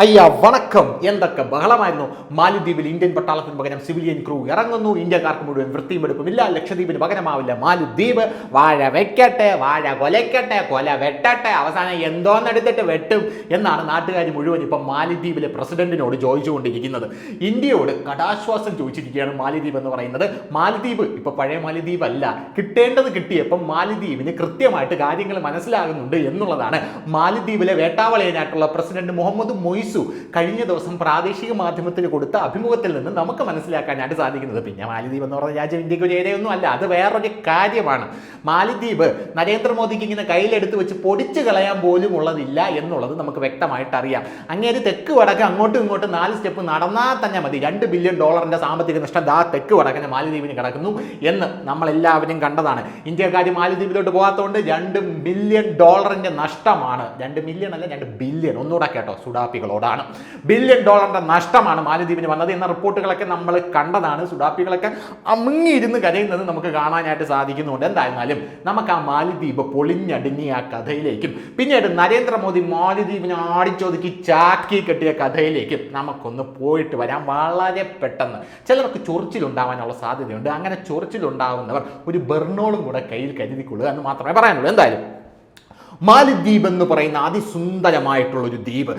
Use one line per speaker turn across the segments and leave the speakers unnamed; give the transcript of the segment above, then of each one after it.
അയ്യ വണക്കം. എന്തൊക്കെ ബഹളമായിരുന്നു. മാലിദ്വീപിൽ ഇന്ത്യൻ പട്ടാളത്തിന് പകരം സിവിലിയൻ ക്രൂ ഇറങ്ങുന്നു. ഇന്ത്യക്കാർക്ക് മുഴുവൻ വൃത്തിയും എടുക്കുമില്ല. ലക്ഷദ്വീപിന് പകരമാവില്ല മാലിദ്വീപ്. വാഴ വെക്കട്ടെ, വാഴ കൊലയ്ക്കട്ടെ, കൊല വെട്ടട്ടെ, അവസാനം എന്തോന്നെടുത്തിട്ട് വെട്ടും എന്നാണ് നാട്ടുകാർ മുഴുവൻ ഇപ്പം മാലിദ്വീപിലെ പ്രസിഡന്റിനോട് ചോദിച്ചുകൊണ്ടിരിക്കുന്നത്. ഇന്ത്യയോട് കടാശ്വാസം ചോദിച്ചിരിക്കുകയാണ് മാലിദ്വീപ് എന്ന് പറയുന്നത്. മാലിദ്വീപ് ഇപ്പൊ പഴയ മാലിദ്വീപ് അല്ല, കിട്ടേണ്ടത് കിട്ടിയപ്പം മാലിദ്വീപിന് കൃത്യമായിട്ട് കാര്യങ്ങൾ മനസ്സിലാകുന്നുണ്ട് എന്നുള്ളതാണ് മാലിദ്വീപിലെ വേട്ടാവളയനായിട്ടുള്ള പ്രസിഡന്റ് മുഹമ്മദ് മൊയ്സു കഴിഞ്ഞ ദിവസം പ്രാദേശിക മാധ്യമത്തിന് കൊടുത്ത അഭിമുഖത്തിൽ നിന്ന് നമുക്ക് മനസ്സിലാക്കാനായിട്ട് സാധിക്കുന്നത്. പിന്നെ മാലിദ്വീപ് എന്ന് പറഞ്ഞ രാജ്യം ഇന്ത്യക്ക് ഒരു ഏരിയൊന്നും അല്ല, അത് വേറൊരു കാര്യമാണ്. മാലിദ്വീപ് നരേന്ദ്രമോദിക്ക് ഇങ്ങനെ കയ്യിലെടുത്ത് വെച്ച് പൊടിച്ചു കളയാൻ പോലും ഉള്ളതില്ല എന്നുള്ളത് നമുക്ക് വ്യക്തമായിട്ട് അറിയാം. അങ്ങേര് തെക്ക് വടക്ക് അങ്ങോട്ടും ഇങ്ങോട്ടും 4 സ്റ്റെപ്പ് നടന്നാൽ തന്നെ മതി, $2 ബില്യൺ സാമ്പത്തിക നഷ്ടം തെക്ക് വടക്കിന് മാലിദ്വീപിന് കിടക്കുന്നു എന്ന് നമ്മളെല്ലാവരും കണ്ടതാണ്. ഇന്ത്യക്കാർ മാലിദ്വീപിലോട്ട് പോകാത്തതുകൊണ്ട് $2 ബില്യൺ നഷ്ടമാണ്. 2 മില്യൺ അല്ല, 2 ബില്യൺ. ഒന്നുകൂടെ കേട്ടോ, സുഡാപ്പികളോടാണ്. $1 ബില്യൺ നഷ്ടമാണ് മാലിദ്വീപിന് വന്നത് എന്ന റിപ്പോർട്ടുകളൊക്കെ നമ്മൾ കണ്ടതാണ്. സുഡാപ്പികളൊക്കെ അമുങ്ങിയിരുന്ന് കരയുന്നത് നമുക്ക് കാണാനായിട്ട് സാധിക്കുന്നുണ്ട്. എന്തായിരുന്നാലും നമുക്ക് ആ മാലിദ്വീപ് പൊളിഞ്ഞടുങ്ങിയ ആ കഥയിലേക്കും പിന്നീട് നരേന്ദ്രമോദി മാലിദ്വീപിനെ ആടിച്ചൊതുക്കി ചാക്കി കെട്ടിയ കഥയിലേക്കും നമുക്കൊന്ന് പോയിട്ട് വരാം വളരെ പെട്ടെന്ന്. ചിലർക്ക് ചൊറിച്ചിലുണ്ടാവാനുള്ള സാധ്യതയുണ്ട്. അങ്ങനെ ചൊറിച്ചിലുണ്ടാവുന്നവർ ഒരു ബെർണോളും കൂടെ കയ്യിൽ കരുതിക്കൊള്ളുക എന്ന് മാത്രമേ പറയാനുള്ളൂ. എന്തായാലും മാലിദ്വീപ് എന്ന് പറയുന്ന അതിസുന്ദരമായിട്ടുള്ളൊരു ദ്വീപ്,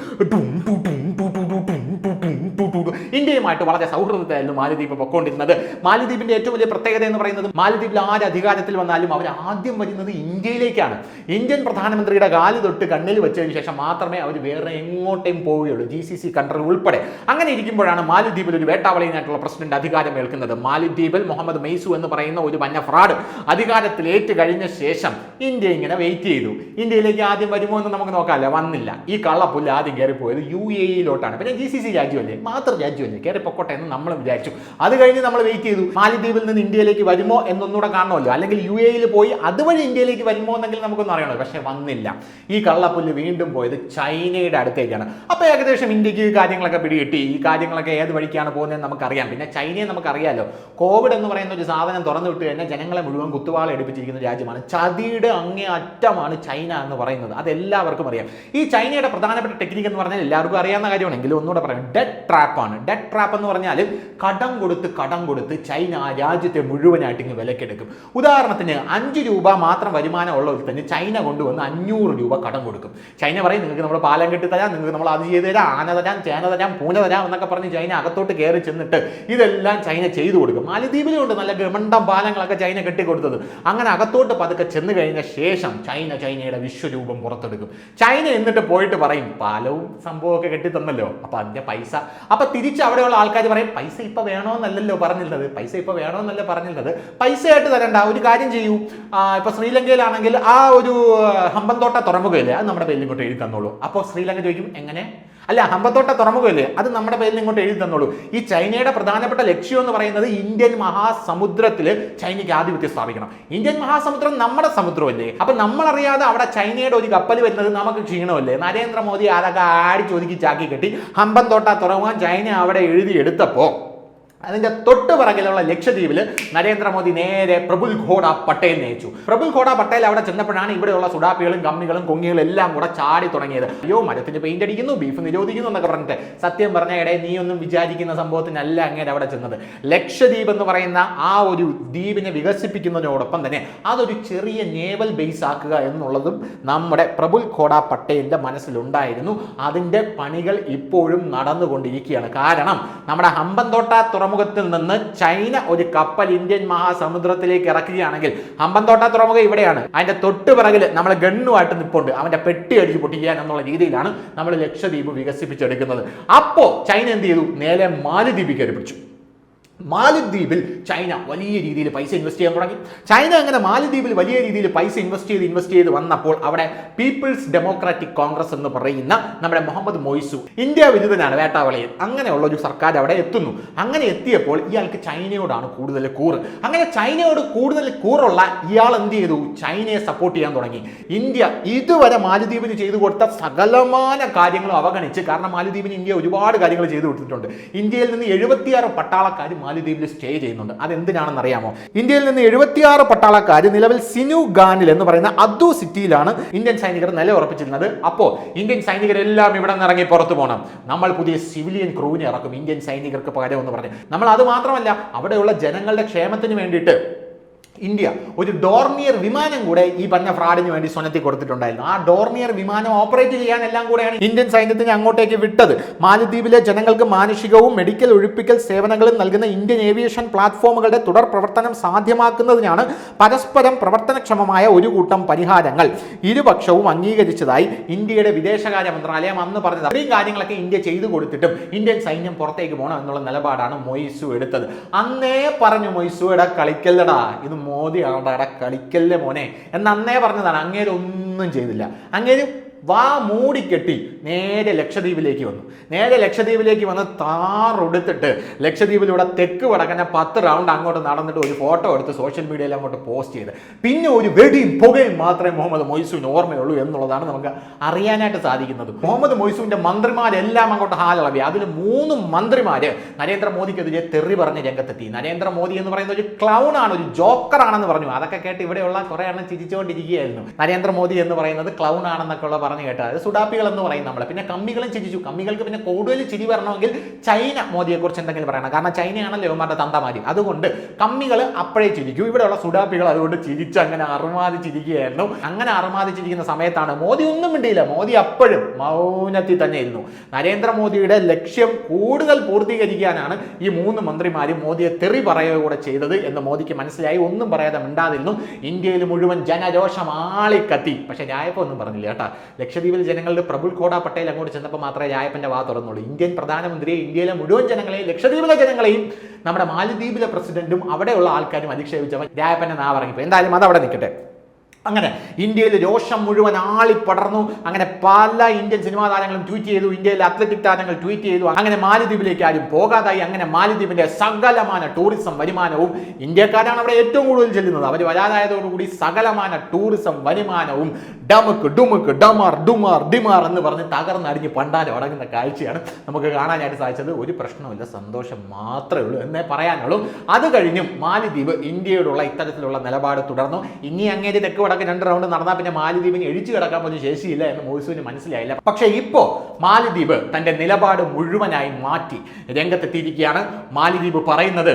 ഇന്ത്യയുമായിട്ട് വളരെ സൗഹൃദത്തിലായിരുന്നു മാലിദ്വീപ് പൊക്കോണ്ടിരുന്നത്. മാലിദ്വീപിന്റെ ഏറ്റവും വലിയ പ്രത്യേകത എന്ന് പറയുന്നത് മാലിദ്വീപിൽ ആര് അധികാരത്തിൽ വന്നാലും അവർ ആദ്യം വരുന്നത് ഇന്ത്യയിലേക്കാണ്. ഇന്ത്യൻ പ്രധാനമന്ത്രിയുടെ കാല് തൊട്ട് കണ്ണിൽ വെച്ചതിന് ശേഷം മാത്രമേ അവർ വേറെ എങ്ങോട്ടേയും പോവുകയുള്ളൂ, GCC കൺട്രി ഉൾപ്പെടെ. അങ്ങനെ ഇരിക്കുമ്പോഴാണ് മാലിദ്വീപിൽ ഒരു വേട്ടാവളിയനായിട്ടുള്ള പ്രസിഡന്റ് അധികാരം ഏൽക്കുന്നത്. മാലിദ്വീപിൽ മുഹമ്മദ് മൊയ്സു എന്ന് പറയുന്ന ഒരു വന്യ ഫ്രാഡ് അധികാരത്തിലേറ്റ് കഴിഞ്ഞ ശേഷം ഇന്ത്യ ഇങ്ങനെ വെയിറ്റ് ചെയ്തു. ഇന്ത്യയിലേക്ക് ആദ്യം വരുമോ എന്ന് നമുക്ക് നോക്കാമല്ലോ, വന്നില്ല. ഈ കള്ളപ്പുല്ല് ആദ്യം കയറിപ്പോയത് UAE-ലോട്ടാണ്. പിന്നെ GCC രാജ്യമല്ലേ, മാതൃ രാജ്യമല്ലേ, കയറി പൊക്കോട്ടെ എന്ന് നമ്മൾ വിചാരിച്ചു. അത് കഴിഞ്ഞ് നമ്മൾ വെയിറ്റ് ചെയ്തു, മാലിദ്വീപിൽ നിന്ന് ഇന്ത്യയിലേക്ക് വരുമോ എന്നൊന്നുകൂടെ കാണണമല്ലോ, അല്ലെങ്കിൽ UAE-ൽ പോയി അതുവഴി ഇന്ത്യയിലേക്ക് വരുമോ എന്നെങ്കിൽ നമുക്കൊന്നും അറിയണമല്ലോ. പക്ഷേ വന്നില്ല. ഈ കള്ളപ്പുല്ല് വീണ്ടും പോയത് ചൈനയുടെ അടുത്തേക്കാണ്. അപ്പോൾ ഏകദേശം ഇന്ത്യക്ക് കാര്യങ്ങളൊക്കെ പിടികിട്ടി. ഈ കാര്യങ്ങളൊക്കെ ഏത് വഴിക്കാണ് പോകുന്നതെന്ന് നമുക്കറിയാം. പിന്നെ ചൈനയെ നമുക്കറിയാമല്ലോ, കോവിഡ് എന്ന് പറയുന്ന ഒരു സാധനം തുറന്നു വിട്ട് കഴിഞ്ഞാൽ ജനങ്ങളെ മുഴുവൻ കുത്തുവാള എടുപ്പിച്ചിരിക്കുന്ന രാജ്യമാണ്. ചതിയുടെ അങ്ങേ അറ്റമാണ് ചൈന എന്ന് പറയുന്നത്. അതെല്ലാവർക്കും അറിയാം. ഈ ചൈനയുടെ പ്രധാനപ്പെട്ട ടെക്നിക്ക് എന്ന് പറഞ്ഞാൽ എല്ലാവർക്കും അറിയാവുന്ന കാര്യമാണെങ്കിലും ഒന്നുകൂടെ പറയാം, ഡെറ്റ് ട്രാപ്പ് ആണ്. ഡെറ്റ് ട്രാപ്പ് എന്ന് പറഞ്ഞാൽ കടം കൊടുത്ത് ചൈന ആ രാജ്യത്തെ മുഴുവനായിട്ട് ഇങ്ങ് വിലക്കെടുക്കും. ഉദാഹരണത്തിന് 5 രൂപ മാത്രം വരുമാനമുള്ള ഒരു തന്നെ ചൈന കൊണ്ടുവന്ന് 500 രൂപ കടം കൊടുക്കും. ചൈന പറയും, നിങ്ങൾക്ക് നമ്മൾ പാലം കെട്ടി തരാം, നിങ്ങൾക്ക് നമ്മൾ അത് ചെയ്ത് തരാം, ആന തരാം, ചേന തരാം, പൂന തരാം എന്നൊക്കെ പറഞ്ഞ് ചൈന അകത്തോട്ട് കയറി ചെന്നിട്ട് ഇതെല്ലാം ചൈന ചെയ്തു കൊടുക്കും. മാലിദ്വീപിലുണ്ട് നല്ല ഗമണ്ടം പാലങ്ങളൊക്കെ ചൈന കെട്ടിക്കൊടുത്തത്. അങ്ങനെ അകത്തോട്ട് പതുക്കെ ചെന്ന് കഴിഞ്ഞ ശേഷം ചൈനയുടെ വിശ്വരൂപം പുറത്തെടുക്കും. ചൈന എന്നിട്ട് പോയിട്ട് പറയും, പാലവും സംഭവമൊക്കെ കെട്ടിത്തന്നല്ലോ, അപ്പൊ അതിന്റെ പൈസ. അപ്പൊ തിരിച്ച് അവിടെയുള്ള ആൾക്കാർ പറയും, പൈസ ഇപ്പൊ വേണോന്നല്ലല്ലോ പറഞ്ഞിരുന്നത്, പൈസയായിട്ട് തരണ്ട, ഒരു കാര്യം ചെയ്യൂ, ഇപ്പൊ ശ്രീലങ്കയിലാണെങ്കിൽ ആ ഒരു ഹമ്പന്തോട്ട തുറമുഖമില്ലേ, അത് നമ്മുടെ പേരിൽ ഇങ്ങോട്ട് എഴുതി തന്നോളൂ. അപ്പോൾ ശ്രീലങ്ക ചോദിക്കും, എങ്ങനെ? അല്ല, ഹമ്പന്തോട്ട തുറമുഖമില്ലേ, അത് നമ്മുടെ പേരിൽ ഇങ്ങോട്ട് എഴുതി തന്നോളൂ. ഈ ചൈനയുടെ പ്രധാനപ്പെട്ട ലക്ഷ്യം എന്ന് പറയുന്നത് ഇന്ത്യൻ മഹാസമുദ്രത്തിൽ ചൈനയ്ക്ക് ആധിപത്യം സ്ഥാപിക്കണം. ഇന്ത്യൻ മഹാസമുദ്രം നമ്മുടെ സമുദ്രമല്ലേ, അപ്പൊ നമ്മളറിയാതെ അവിടെ ചൈനയുടെ ഒരു കപ്പൽ വരുന്നത് നമുക്ക് ക്ഷീണമല്ലേ. നരേന്ദ്രമോദി അതൊക്കെ ആടിച്ചൊതുക്കി ചാക്കി കെട്ടി ഹമ്പന്തോട്ട തുറമുഖം ചൈന അവിടെ എഴുതിയെടുത്തപ്പോൾ അതിന്റെ തൊട്ട് പിറകിലുള്ള ലക്ഷദ്വീപിൽ നരേന്ദ്രമോദി നേരെ പ്രഫുൽ ഖോഡ പട്ടേലിനെ അയച്ചു. പ്രഫുൽ ഖോഡ പട്ടേൽ അവിടെ ചെന്നപ്പോഴാണ് ഇവിടെയുള്ള സുഡാപ്പികളും കമ്മികളും കൊങ്ങികളും എല്ലാം കൂടെ ചാടി തുടങ്ങിയത്. അയ്യോ, മരത്തിന് പെയിന്റ് അടിക്കുന്നു, ബീഫ് നിരോധിക്കുന്നു എന്നൊക്കെ പറഞ്ഞിട്ട്. സത്യം പറഞ്ഞ ഇടയിൽ നീ ഒന്നും വിചാരിക്കുന്ന സംഭവത്തിനല്ല അങ്ങേരെ അവിടെ ചെന്നത്. ലക്ഷദ്വീപ് എന്ന് പറയുന്ന ആ ഒരു ദ്വീപിനെ വികസിപ്പിക്കുന്നതിനോടൊപ്പം തന്നെ അതൊരു ചെറിയ നേവൽ ബേസ് ആക്കുക എന്നുള്ളതും നമ്മുടെ പ്രഫുൽ ഖോഡ പട്ടേലിന്റെ മനസ്സിലുണ്ടായിരുന്നു. അതിന്റെ പണികൾ ഇപ്പോഴും നടന്നുകൊണ്ടിരിക്കുകയാണ്. കാരണം നമ്മുടെ ഹമ്പന്തോട്ട തുറമുഖത്തിൽ നിന്ന് ചൈന ഒരു കപ്പൽ ഇന്ത്യൻ മഹാസമുദ്രത്തിലേക്ക് ഇറക്കുകയാണെങ്കിൽ ഹമ്പന്തോട്ട തുറമുഖം ഇവിടെയാണ്, അതിന്റെ തൊട്ട് പിറകിൽ നമ്മൾ ഗണ്ണുമായിട്ട് നിൽപ്പുണ്ട്, അവന്റെ പെട്ടി അടിച്ച് പൊട്ടിക്കാൻ എന്നുള്ള രീതിയിലാണ് നമ്മൾ ലക്ഷദ്വീപ് വികസിപ്പിച്ചെടുക്കുന്നത്. അപ്പോ ചൈന എന്ത് ചെയ്തു? നേരെ മാലിദ്വീപ് കയറി പിടിച്ചു. മാലിദ്വീപിൽ ചൈന വലിയ രീതിയിൽ പൈസ ഇൻവെസ്റ്റ് ചെയ്യാൻ തുടങ്ങി. ചൈന അങ്ങനെ മാലിദ്വീപിൽ വലിയ രീതിയിൽ പൈസ ഇൻവെസ്റ്റ് ചെയ്ത് വന്നപ്പോൾ അവിടെ പീപ്പിൾസ് ഡെമോക്രാറ്റിക് കോൺഗ്രസ് എന്ന് പറയുന്ന നമ്മുടെ മുഹമ്മദ് മൊയ്സു, ഇന്ത്യ വിരുദ്ധനാണ്, വേട്ടാവളിയൻ, അങ്ങനെയുള്ള ഒരു സർക്കാർ അവിടെ എത്തുന്നു. അങ്ങനെ എത്തിയപ്പോൾ ഇയാൾക്ക് ചൈനയോടാണ് കൂടുതൽ കൂറ്. അങ്ങനെ ചൈനയോട് കൂടുതൽ കൂറുള്ള ഇയാൾ എന്ത് ചെയ്തു? ചൈനയെ സപ്പോർട്ട് ചെയ്യാൻ തുടങ്ങി. ഇന്ത്യ ഇതുവരെ മാലിദ്വീപിന് ചെയ്തു കൊടുത്ത സകലമാന കാര്യങ്ങളും അവഗണിച്ച്, കാരണം മാലിദ്വീപിന് ഇന്ത്യ ഒരുപാട് കാര്യങ്ങൾ ചെയ്തു കൊടുത്തിട്ടുണ്ട്. ഇന്ത്യയിൽ നിന്ന് 76 പട്ടാളക്കാർ മാലിദ്വീപിൽ സ്റ്റേ ചെയ്യുന്നുണ്ട്. അതെന്തിനാണെന്ന് അറിയാമോ? ഇന്ത്യയിൽ നിന്ന് 76 പട്ടാളക്കാർ നിലവിൽ സിനുഗാനിൽ എന്ന് പറയുന്ന അദു സിറ്റിയിലാണ് ഇന്ത്യൻ സൈനികർ നിലയുറപ്പിച്ചിരുന്നത്. അപ്പോൾ ഇന്ത്യൻ സൈനികരെല്ലാം ഇവിടെ നിന്ന് ഇറങ്ങി പുറത്തു പോകണം, നമ്മൾ പുതിയ സിവിലിയൻ ക്രൂവിനെ ഇറക്കും ഇന്ത്യൻ സൈനികർക്ക് പകരം എന്ന് പറഞ്ഞു. നമ്മൾ അത് മാത്രമല്ല, അവിടെയുള്ള ജനങ്ങളുടെ ക്ഷേമത്തിന് വേണ്ടിയിട്ട് ഇന്ത്യ ഒരു ഡോർണിയർ വിമാനം കൂടെ ഈ പറഞ്ഞ ഫ്രാഡിന് വേണ്ടി സ്വനത്തി കൊടുത്തിട്ടുണ്ടായിരുന്നു. ആ ഡോർണിയർ വിമാനം ഓപ്പറേറ്റ് ചെയ്യാൻ എല്ലാം കൂടെയാണ് ഇന്ത്യൻ സൈന്യത്തിനെ അങ്ങോട്ടേക്ക് വിട്ടത്. മാലദ്വീപിലെ ജനങ്ങൾക്ക് മാനുഷികവും മെഡിക്കൽ ഒഴിപ്പിക്കൽ സേവനങ്ങളും നൽകുന്ന ഇന്ത്യൻ ഏവിയേഷൻ പ്ലാറ്റ്ഫോമുകളുടെ തുടർ പ്രവർത്തനം സാധ്യമാക്കുന്നതിനാണ് പരസ്പരം പ്രവർത്തനക്ഷമമായ ഒരു കൂട്ടം പരിഹാരങ്ങൾ ഇരുപക്ഷവും അംഗീകരിച്ചതായി ഇന്ത്യയുടെ വിദേശകാര്യ മന്ത്രാലയം അന്ന് പറഞ്ഞത്. ഇത്രയും കാര്യങ്ങളൊക്കെ ഇന്ത്യ ചെയ്തു കൊടുത്തിട്ടും ഇന്ത്യൻ സൈന്യം പുറത്തേക്ക് പോകണം എന്നുള്ള നിലപാടാണ് മൊയ്സു എടുത്തത്. അന്നേ പറഞ്ഞു മൊയ്സു എടാ കളിക്കല്ലടാ, ഇത് മോദി ആടാ കളിക്കല്ലേ മോനെ എന്നന്നേ പറഞ്ഞതാണ്. അങ്ങേര് ഒന്നും ചെയ്തില്ല. അങ്ങേര് വാ മൂടിക്കെട്ടി നേരെ ലക്ഷദ്വീപിലേക്ക് വന്നു. നേരെ ലക്ഷദ്വീപിലേക്ക് വന്ന് താറൊടുത്തിട്ട് ലക്ഷദ്വീപിലൂടെ തെക്ക് വടക്കനെ 10 റൗണ്ട് അങ്ങോട്ട് നടന്നിട്ട് ഒരു ഫോട്ടോ എടുത്ത് സോഷ്യൽ മീഡിയയിൽ അങ്ങോട്ട് പോസ്റ്റ് ചെയ്ത് പിന്നെ ഒരു വെടിയും പുകയും മാത്രമേ മുഹമ്മദ് മൊയ്സുവിന് ഓർമ്മയുള്ളൂ എന്നുള്ളതാണ് നമുക്ക് അറിയാനായിട്ട് സാധിക്കുന്നത്. മുഹമ്മദ് മൊയ്സുവിന്റെ മന്ത്രിമാരെല്ലാം അങ്ങോട്ട് ഹാലളവി. അതിൽ 3 മന്ത്രിമാര് നരേന്ദ്രമോദിക്കെതിരെ തെറി പറഞ്ഞ് രംഗത്തെത്തി. നരേന്ദ്രമോദി എന്ന് പറയുന്ന ഒരു ക്ലൗൺ ആണ്, ഒരു ജോക്കർ ആണെന്ന് പറഞ്ഞു. അതൊക്കെ കേട്ട് ഇവിടെയുള്ള കുറെ എണ്ണം ചിരിച്ചുകൊണ്ടിരിക്കുകയായിരുന്നു. നരേന്ദ്രമോദി എന്ന് പറയുന്നത് ക്ലൗൺ ആണെന്നൊക്കെ ഉള്ള പറഞ്ഞു കേട്ടത്. അത് സുഡാപ്പികൾ എന്ന് പറയും നമ്മൾ. പിന്നെ കമ്മികളും ചിരിച്ചു. കമ്മികൾക്ക് പിന്നെ കൂടുതൽ ചിരി വരണമെങ്കിൽ ചൈന മോദിയെക്കുറിച്ച് എന്തെങ്കിലും പറയണം. കാരണം ചൈനയാണല്ലോ ഇവന്മാരുടെ തന്തമാരി. അതുകൊണ്ട് കമ്മികൾ അപ്പോഴേ ചിരിക്കും. ഇവിടെയുള്ള സുഡാപ്പികൾ അതുകൊണ്ട് ചിരിച്ച് അങ്ങനെ അറുമാതിച്ചിരിക്കുകയായിരുന്നു. അങ്ങനെ അറുമാതിച്ചിരിക്കുന്ന സമയത്താണ് മോദി ഒന്നും മിണ്ടിയില്ല. മോദി അപ്പോഴും മൗനത്തിൽ തന്നെ ഇരുന്നു. നരേന്ദ്രമോദിയുടെ ലക്ഷ്യം കൂടുതൽ പൂർത്തീകരിക്കാനാണ് ഈ 3 മന്ത്രിമാരും മോദിയെ തെറി പറയുക കൂടെ ചെയ്തത് എന്ന് മോദിക്ക് മനസ്സിലായി. ഒന്നും പറയാതെ മിണ്ടാതിരുന്നു. ഇന്ത്യയിൽ മുഴുവൻ ജനരോഷം ആളിക്കത്തി. പക്ഷെ രായപ്പ ഒന്നും പറഞ്ഞില്ല കേട്ടാ. ലക്ഷദ്വീപിൽ ജനങ്ങളുടെ പ്രഫുൽ ഖോഡ പട്ടേൽ അങ്ങോട്ട് ചെന്നപ്പോൾ മാത്രമേ രായപ്പന്റെ വാ തുറന്നുള്ളൂ. ഇന്ത്യൻ പ്രധാനമന്ത്രിയെ, ഇന്ത്യയിലെ മുഴുവൻ ജനങ്ങളെയും, ലക്ഷദ്വീപിലെ ജനങ്ങളെയും നമ്മുടെ മാലദ്വീപിലെ പ്രസിഡന്റും അവിടെയുള്ള ആൾക്കാരും അധിക്ഷേപിച്ചവൻ രായപ്പന്റെ നാ പറഞ്ഞപ്പോൾ എന്തായാലും അത് അവിടെ നിൽക്കട്ടെ. അങ്ങനെ ഇന്ത്യയിൽ രോഷം മുഴുവൻ ആളിപ്പടർന്നു. അങ്ങനെ പല ഇന്ത്യൻ സിനിമാ താരങ്ങളും ട്വീറ്റ് ചെയ്തു, ഇന്ത്യയിലെ അത്ലറ്റിക് താരങ്ങൾ ട്വീറ്റ് ചെയ്തു. അങ്ങനെ മാലദ്വീപിലേക്ക് ആരും പോകാതായി. അങ്ങനെ മാലദ്വീപിന്റെ സകലമാന ടൂറിസം വരുമാനവും, ഇന്ത്യക്കാരാണ് അവിടെ ഏറ്റവും കൂടുതൽ ചെല്ലുന്നത്, അവർ വരാതായതോടുകൂടി സകലമാന ടൂറിസം വരുമാനവും ഡമുക്ക് ഡുമുക്ക് ഡമാർ ഡുമാർ ഡിമാർ എന്ന് പറഞ്ഞ് തകർന്നടിഞ്ഞ് പണ്ടാരം അടങ്ങുന്ന കാഴ്ചയാണ് നമുക്ക് കാണാനായിട്ട് സാധിച്ചത്. ഒരു പ്രശ്നമില്ല, സന്തോഷം മാത്രമേ ഉള്ളൂ എന്നേ പറയാനുള്ളൂ. അത് കഴിഞ്ഞും മാലദ്വീപ് ഇന്ത്യയോടുള്ള ഇത്തരത്തിലുള്ള നിലപാട് തുടർന്നു. ഇനി അങ്ങേര് തെക്ക് വടക്ക് 2 റൗണ്ട് നടന്നാൽ പിന്നെ മാലദ്വീപിന് എഴിച്ചു കിടക്കാൻ പോലും ശേഷിയില്ല എന്ന് മൊയ്സുവിന് മനസ്സിലായില്ല. പക്ഷേ ഇപ്പോൾ മാലദ്വീപ് തന്റെ നിലപാട് മുഴുവനായി മാറ്റി രംഗത്തെത്തിയിരിക്കുകയാണ്. മാലദ്വീപ് പറയുന്നത്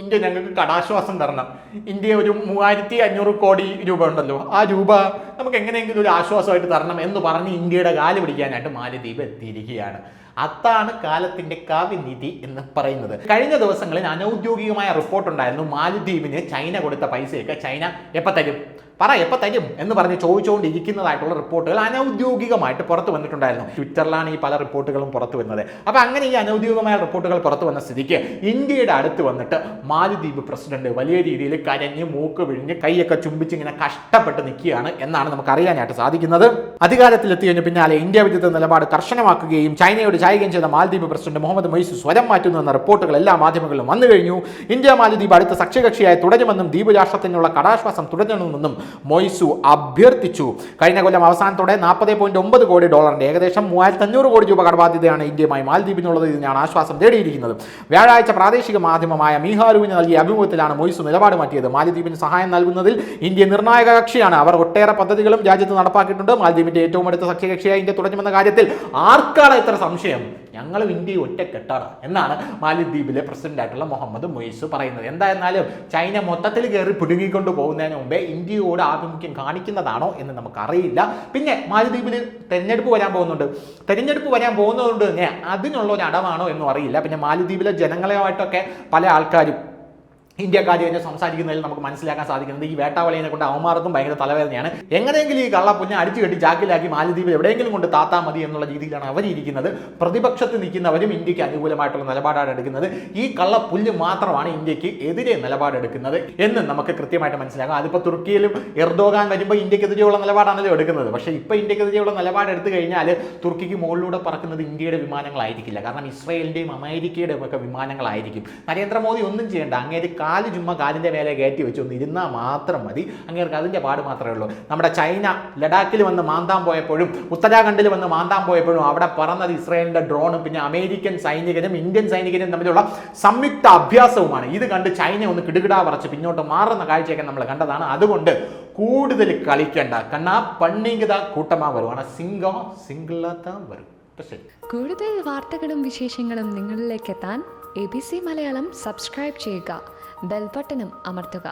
ഇന്ത്യ ഞങ്ങൾക്ക് കടാശ്വാസം തരണം. ഇന്ത്യ ഒരു 3500 കോടി രൂപ ഉണ്ടല്ലോ, ആ രൂപ നമുക്ക് എങ്ങനെയെങ്കിലും ഒരു ആശ്വാസമായിട്ട് തരണം എന്ന് പറഞ്ഞ് ഇന്ത്യയുടെ കാല് പിടിക്കാനായിട്ട് മാലദ്വീപ് എത്തിയിരിക്കുകയാണ്. അതാണ് കാലത്തിന്റെ കാവ്യനീതി എന്ന് പറയുന്നത്. കഴിഞ്ഞ ദിവസങ്ങളിൽ അനൗദ്യോഗികമായ റിപ്പോർട്ട് ഉണ്ടായിരുന്നു. മാലദ്വീപിന് ചൈന കൊടുത്ത പൈസയൊക്കെ ചൈന എപ്പോൾ തരും എന്ന് പറഞ്ഞ് ചോദിച്ചുകൊണ്ടിരിക്കുന്നതായിട്ടുള്ള റിപ്പോർട്ടുകൾ അനൗദ്യോഗികമായിട്ട് പുറത്തു വന്നിട്ടുണ്ടായിരുന്നു. ട്വിറ്ററിലാണ് ഈ പല റിപ്പോർട്ടുകളും പുറത്തു വരുന്നത്. അപ്പോൾ അങ്ങനെ ഈ അനൗദ്യോഗികമായ റിപ്പോർട്ടുകൾ പുറത്തു വന്ന സ്ഥിതിക്ക് ഇന്ത്യയുടെ അടുത്ത് വന്നിട്ട് മാലദ്വീപ് പ്രസിഡന്റ് വലിയ രീതിയിൽ കരഞ്ഞ് മൂക്ക് വിഴിഞ്ഞ് കൈയൊക്കെ ചുംബിച്ച് ഇങ്ങനെ കഷ്ടപ്പെട്ട് നിൽക്കുകയാണ് എന്നാണ് നമുക്ക് അറിയാനായിട്ട് സാധിക്കുന്നത്. അധികാരത്തിലെത്തിയതിന് പിന്നാലെ ഇന്ത്യ വിരുദ്ധ നിലപാട് കർശനമാക്കുകയും ചൈനയോട് ചായുകയും ചെയ്ത മാലദ്വീപ് പ്രസിഡന്റ് മുഹമ്മദ് മൊയ്സു സ്വരം മാറ്റുന്നു എന്ന റിപ്പോർട്ടുകൾ എല്ലാ മാധ്യമങ്ങളിലും വന്നു കഴിഞ്ഞു. ഇന്ത്യ മാലദ്വീപ് അടുത്ത സഖ്യകക്ഷിയായി തുടരുമെന്നും ദ്വീപ് രാഷ്ട്രത്തിനുള്ള കടാശ്വാസം തുടരണമെന്നും മൊയ്സു അഭ്യർത്ഥിച്ചു. കഴിഞ്ഞ കൊല്ലം അവസാനത്തോടെ $40.9 കോടി ഏകദേശം 3500 കോടി രൂപ കടബാധ്യതയാണ് ഇന്ത്യയുമായി മാലദ്വീപിനുള്ളത്. ഇതിനാണ് ആശ്വാസം തേടിയിരിക്കുന്നത്. വ്യാഴാഴ്ച പ്രാദേശിക മാധ്യമമായ മീഹാരുവിന് നൽകിയ അഭിമുഖത്തിലാണ് മൊയ്സു നിലപാട് മാറ്റിയത്. മാലദ്വീപിന് സഹായം നൽകുന്നതിൽ ഇന്ത്യ നിർണായക കക്ഷിയാണ്. അവർ ഒട്ടേറെ പദ്ധതികളും രാജ്യത്ത് നടപ്പാക്കിയിട്ടുണ്ട്. മാലദ്വീപിന്റെ ഏറ്റവും അടുത്ത സഖ്യകക്ഷിയായി ഇന്ത്യ തുടരുമെന്ന കാര്യത്തിൽ ആർക്കാണ് ഇത്ര സംശയം? ഞങ്ങളും ഇന്ത്യ ഒറ്റക്കെട്ടാണ് എന്നാണ് മാലദ്വീപിലെ പ്രസിഡന്റായിട്ടുള്ള മുഹമ്മദ് മൊയ്സു പറയുന്നത്. എന്തായിരുന്നാലും ചൈന മൊത്തത്തിൽ കയറി പിടുങ്ങിക്കൊണ്ട് പോകുന്നതിന് മുമ്പേ ഇന്ത്യയോട് ആഭിമുഖ്യം കാണിക്കുന്നതാണോ എന്ന് നമുക്കറിയില്ല. പിന്നെ മാലദ്വീപിൽ തെരഞ്ഞെടുപ്പ് വരാൻ പോകുന്നതുകൊണ്ട് തന്നെ അതിനുള്ള ഒരു അടവാണോ എന്നും അറിയില്ല. പിന്നെ മാലദ്വീപിലെ ജനങ്ങളുമായിട്ടൊക്കെ പല ആൾക്കാരും ഇന്ത്യക്കാരി തന്നെ സംസാരിക്കുന്നതിൽ നമുക്ക് മനസ്സിലാക്കാൻ സാധിക്കുന്നത് ഈ വേട്ടാവളിയെ കൊണ്ട് അവന്മാർക്കും ഭയങ്കര തലവേദനയാണ്. എങ്ങനെയെങ്കിലും ഈ കള്ളപ്പുല്ലിനെ അടിച്ചു കെട്ടി ചാക്കിലാക്കി മാലദ്വീപിൽ എവിടെയെങ്കിലും കൊണ്ട് താത്താ മതി എന്നുള്ള രീതിയിലാണ് അവരിയ്ക്കുന്നത്. പ്രതിപക്ഷത്ത് നിൽക്കുന്നവരും ഇന്ത്യക്ക് അനുകൂലമായിട്ടുള്ള നിലപാടാണ് എടുക്കുന്നത്. ഈ കള്ളപ്പുല്ല് മാത്രമാണ് ഇന്ത്യക്ക് എതിരെ നിലപാടെടുക്കുന്നത് എന്ന് നമുക്ക് കൃത്യമായിട്ട് മനസ്സിലാക്കാം. അതിപ്പോൾ തുർക്കിയിലും എർദോഗാൻ വരുമ്പോൾ ഇന്ത്യക്കെതിരെയുള്ള നിലപാടാണല്ലോ എടുക്കുന്നത്. പക്ഷേ ഇപ്പോൾ ഇന്ത്യക്കെതിരെയുള്ള നിലപാട് എടുത്തു കഴിഞ്ഞാൽ തുർക്കിക്ക് മുകളിലൂടെ പറക്കുന്നത് ഇന്ത്യയുടെ വിമാനങ്ങളായിരിക്കില്ല. കാരണം ഇസ്രായേലിൻ്റെയും അമേരിക്കയുടെയും ഒക്കെ വിമാനങ്ങളായിരിക്കും. നരേന്ദ്രമോദി ഒന്നും ചെയ്യേണ്ട, അങ്ങേര് കാല് ചുമ്മാ കാലിൻ്റെ മേലെ കയറ്റി വെച്ച് ഒന്ന് ഇരുന്നാൽ മാത്രം മതി, അങ്ങേർക്ക് അതിൻ്റെ പാട് മാത്രമേ ഉള്ളൂ. നമ്മുടെ ചൈന ലഡാക്കിൽ വന്ന് മാന്താൻ പോയപ്പോഴും ഉത്തരാഖണ്ഡിൽ വന്ന് മാന്താൻ പോയപ്പോഴും അവിടെ പറന്നത് ഇസ്രായേലിൻ്റെ ഡ്രോണും പിന്നെ അമേരിക്കൻ സൈനികരും ഇന്ത്യൻ സൈനികരും തമ്മിലുള്ള സംയുക്ത അഭ്യാസവുമാണ്. ഇത് കണ്ട് ചൈന ഒന്ന് കിടുകിടാ പറച്ച് പിന്നോട്ട് മാറുന്ന കാഴ്ചയൊക്കെ നമ്മൾ കണ്ടതാണ്. അതുകൊണ്ട് കൂടുതൽ കളിക്കണ്ട, കണ്ണാ പണ്ണിങ്കത കൂട്ടമാ വരുവാണ്, സിംഗം സിംഗിളത്ത വരും.
കൂടുതൽ വാർത്തകളും വിശേഷങ്ങളും നിങ്ങളിലേക്ക് എത്താൻ ABC മലയാളം സബ്സ്ക്രൈബ് ചെയ്യുക, ബെൽ ബട്ടണും അമർത്തുക.